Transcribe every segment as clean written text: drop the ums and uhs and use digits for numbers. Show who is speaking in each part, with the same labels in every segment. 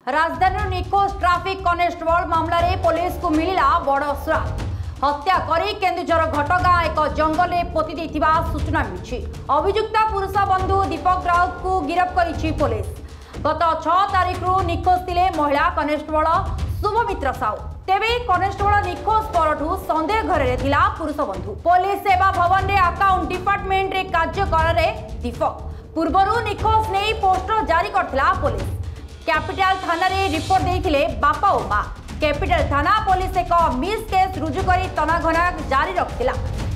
Speaker 1: राजधानी निखोज traffic constable मामला रे पुलिस को मिला बड़ सुराग। हत्या करी केन्दुझर घटगां एक जंगल में पोति देथिबा सूचना मिली। अभियुक्त पुरुष बंधु दीपक राउत को गिरफ्त करिछि पुलिस। गत 6 तारिख रु निखोज थिले महिला कनेस्टेबल शुभमित्रा साहू। तेबे कनेस्टेबल निखोज परठू संदेह घरे थिला पुरुष बंधु। पुलिस सेवा भवन रे अकाउंट डिपार्टमेंट रे कार्य करे दीपक। पूर्वरु निखोज नहीं पोस्टर जारी करथिला पुलिस। कैपिटल थाना रे रिपोर्ट देथिले बापा और मां। कैपिटल थाना पुलिस एक मिस केस रुजु करी तनाघना जारी रखिला।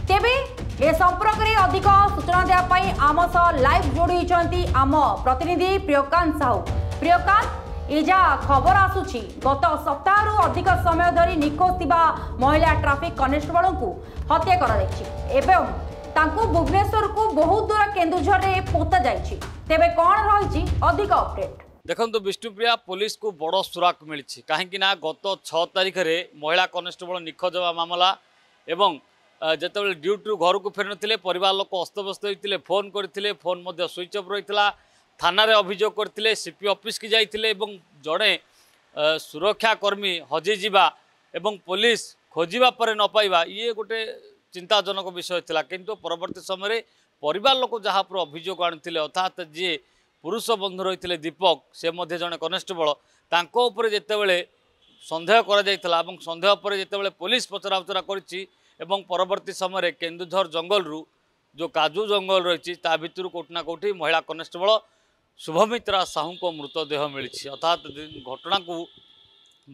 Speaker 1: तेबे ए संपर्क रे अधिक सूचना देया पई आम सह लाइव जोड़ी छंती आम प्रतिनिधि प्रियकांत साहू। प्रियकांत इजा खबर आसुछि गत सप्ताह रु अधिक समय धरी निखोज थिबा महिला ट्रैफिक कनेस्टेबल को हत्या करा दैछि एवं तांको भुवनेश्वर को बहुत दूर केन्दुझर रे पोता जाइछि। तेबे कोन रहिछि अधिक अपडेट
Speaker 2: देखो विष्णुप्रिया पुलिस को बड़ सुराग मिली कहीं गत 6 तारिख में महिला कनेस्टेबल निखोज होगा मामला एवं जिते ड्यूटी घर को फेर नथिले परिवार लोक अस्तव्यस्त होते फोन करते फोन स्विच अफ रही थाना अभियोग करते सीपी ऑफिस की जाइए जड़े सुरक्षाकर्मी हजिजा एवं पुलिस खोजा पर न पाइबा ये गोटे चिंताजनक विषय था किंतु परवर्ती समय परिवार लोक जहाँ पर अभियोग आनी अर्थात जी पुरुष बंधु रही दीपक से जड़े कनेस्टेबल जितेबले सन्देह कर सन्देह पर जितेबले पुलिस पचराउचरा कर परवर्ती समय केन्दुझर जंगल रु जो काजू जंगल रही भितर कोटना कोठी महिला कनेस्टेबल शुभमित्रा साहू को मृतदेह मिली अर्थात घटना को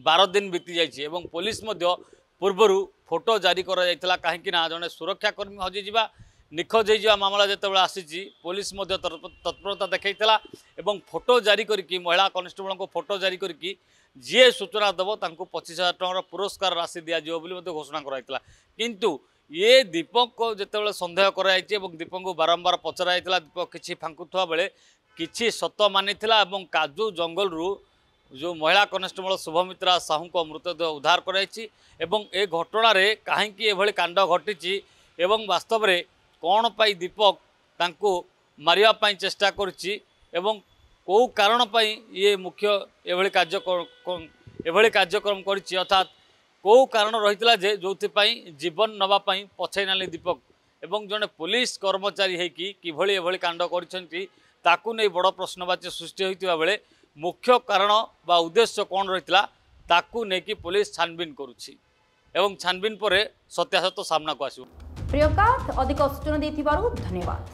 Speaker 2: 12 दिन बीती जाइए पुलिस पूर्वर फोटो जारी करा कहीं जड़े सुरक्षाकर्मी हजिजा निखोज हो मामला जितेबाला आसी पुलिस तत्परता देखा फोटो जारी करके महिला कनेस्टेबल को फोटो जारी करके जी सूचना देव 25,000 टंकार पुरस्कार राशि दिज्व घोषणा कराइला किंतु ये दीपक को जितेबाला सन्देह कराई दीपक को बारंबार पचराई दीपक किसी फांकुवा बेले किसी सत मानी काजू जंगल रु जो महिला कनेस्टेबल शुभमित्रा साहू को मृतदेह उद्धार कराई ए घटना कहीं कांड घटी वास्तव में कौन पाई दीपक तांको मारिया पाई चेष्टा करुच्ची एवं कौ कारण पाई ये मुख्य एभली कार्यक्रम करिछि अर्थात कौ कारण रही जे जो जीवन नवापाई पछाई नाली दीपक एवं जड़े पुलिस कर्मचारी होकि किभली एभली कांड करिसेंती ताकू नहीं बड़ प्रश्नवाची सृष्टि होइतिबा बेले मुख्य कारण बा उद्देश्य कौन रही ताकू नेकी पुलिस छानबीन करुछि एवं छानबीन पर सत्यासत्य सामना को आसिबो।
Speaker 1: प्रियकांत अधिक सूचना देथिबारु धन्यवाद।